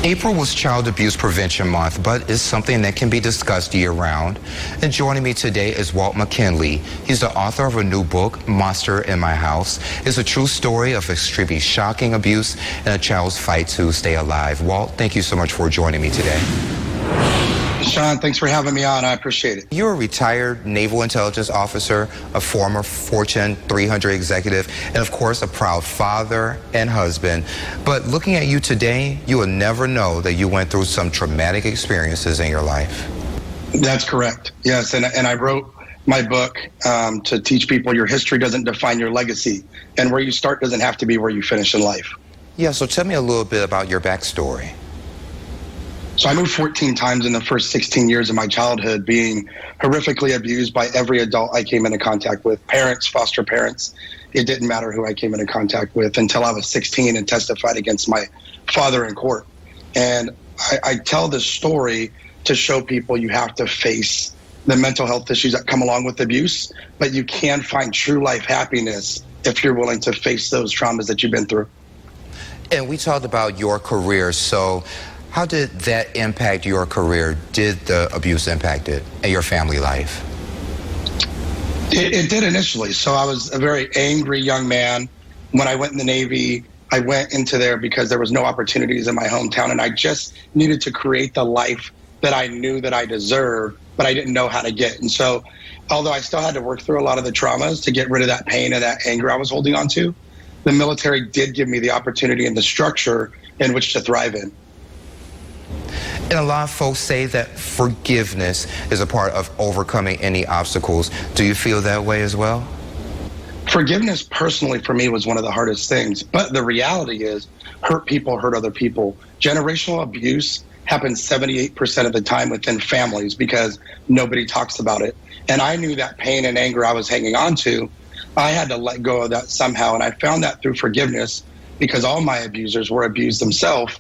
April was Child Abuse Prevention Month, but it's something that can be discussed year-round. And joining me today is Walt McKinley. He's the author of a new book, Monster in My House. It's a true story of extremely shocking abuse and a child's fight to stay alive. Walt, thank you so much for joining me today. Sean, thanks for having me on. I appreciate it. You're a retired naval intelligence officer, a former Fortune 300 executive, and of course a proud father and husband. But looking at you today, you will never know that you went through some traumatic experiences in your life. That's correct. Yes, and I wrote my book to teach people your history doesn't define your legacy, and where you start doesn't have to be where you finish in life. Yeah, so tell me a little bit about your backstory. So I moved 14 times in the first 16 years of my childhood, being horrifically abused by every adult I came into contact with, parents, foster parents. It didn't matter who I came into contact with until I was 16 and testified against my father in court. And I tell this story to show people you have to face the mental health issues that come along with abuse, but you can find true life happiness if you're willing to face those traumas that you've been through. And we talked about your career, so how did that impact your career? Did the abuse impact it and your family life? It did initially. So I was a very angry young man. When I went in the Navy, I went into there because there was no opportunities in my hometown, and I just needed to create the life that I knew that I deserved, but I didn't know how to get. And so although I still had to work through a lot of the traumas to get rid of that pain and that anger I was holding on to, the military did give me the opportunity and the structure in which to thrive in. And a lot of folks say that forgiveness is a part of overcoming any obstacles. Do you feel that way as well? Forgiveness personally for me was one of the hardest things, but the reality is hurt people hurt other people. Generational abuse happens 78% of the time within families because nobody talks about it. And I knew that pain and anger I was hanging on to, I had to let go of that somehow. And I found that through forgiveness because all my abusers were abused themselves.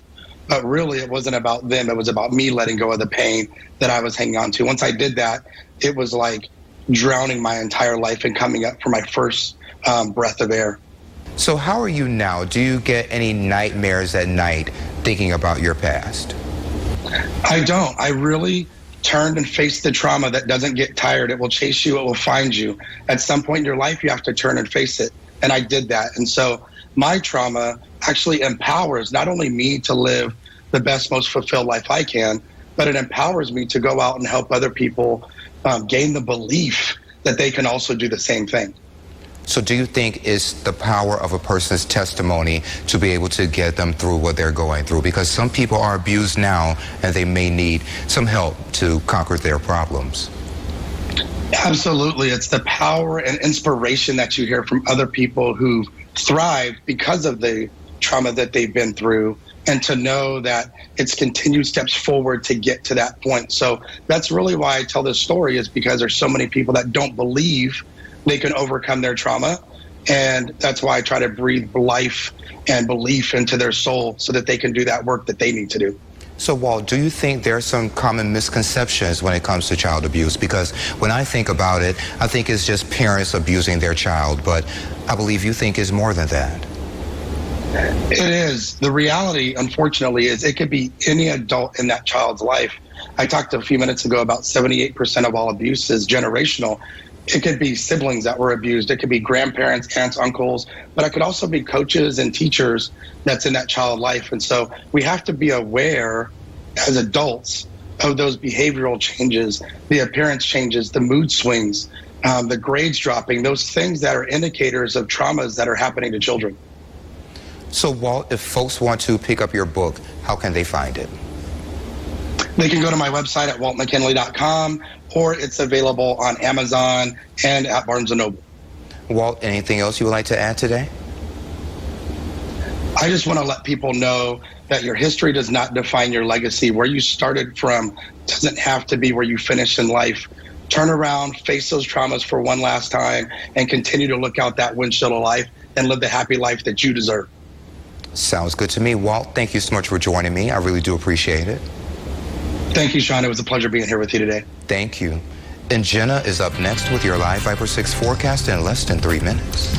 But really, it wasn't about them. It was about me letting go of the pain that I was hanging on to. Once I did that, it was like drowning my entire life and coming up for my first breath of air. So how are you now? Do you get any nightmares at night thinking about your past? I don't. I really turned and faced the trauma that doesn't get tired. It will chase you. It will find you. At some point in your life, you have to turn and face it. And I did that. And so my trauma actually empowers not only me to live the best, most fulfilled life I can, but it empowers me to go out and help other people gain the belief that they can also do the same thing. So do you think it's the power of a person's testimony to be able to get them through what they're going through? Because some people are abused now and they may need some help to conquer their problems. Absolutely. It's the power and inspiration that you hear from other people who've thrived because of the trauma that they've been through, and to know that it's continued steps forward to get to that point. So that's really why I tell this story, is because there's so many people that don't believe they can overcome their trauma. And that's why I try to breathe life and belief into their soul so that they can do that work that they need to do. So, Walt, do you think there are some common misconceptions when it comes to child abuse? Because when I think about it, I think it's just parents abusing their child, but I believe you think it's more than that. It is. The reality, unfortunately, is it could be any adult in that child's life. I talked a few minutes ago about 78% of all abuse is generational. It could be siblings that were abused. It could be grandparents, aunts, uncles, but it could also be coaches and teachers that's in that child life. And so we have to be aware as adults of those behavioral changes, the appearance changes, the mood swings, the grades dropping, those things that are indicators of traumas that are happening to children. So, Walt, if folks want to pick up your book, how can they find it? They can go to my website at waltmckinley.com, or it's available on Amazon and at Barnes & Noble. Walt, anything else you would like to add today? I just want to let people know that your history does not define your legacy. Where you started from doesn't have to be where you finish in life. Turn around, face those traumas for one last time, and continue to look out that windshield of life and live the happy life that you deserve. Sounds good to me. Walt, thank you so much for joining me. I really do appreciate it. Thank you, Sean. It was a pleasure being here with you today. Thank you. And Jenna is up next with your live Viper 6 forecast in less than 3 minutes.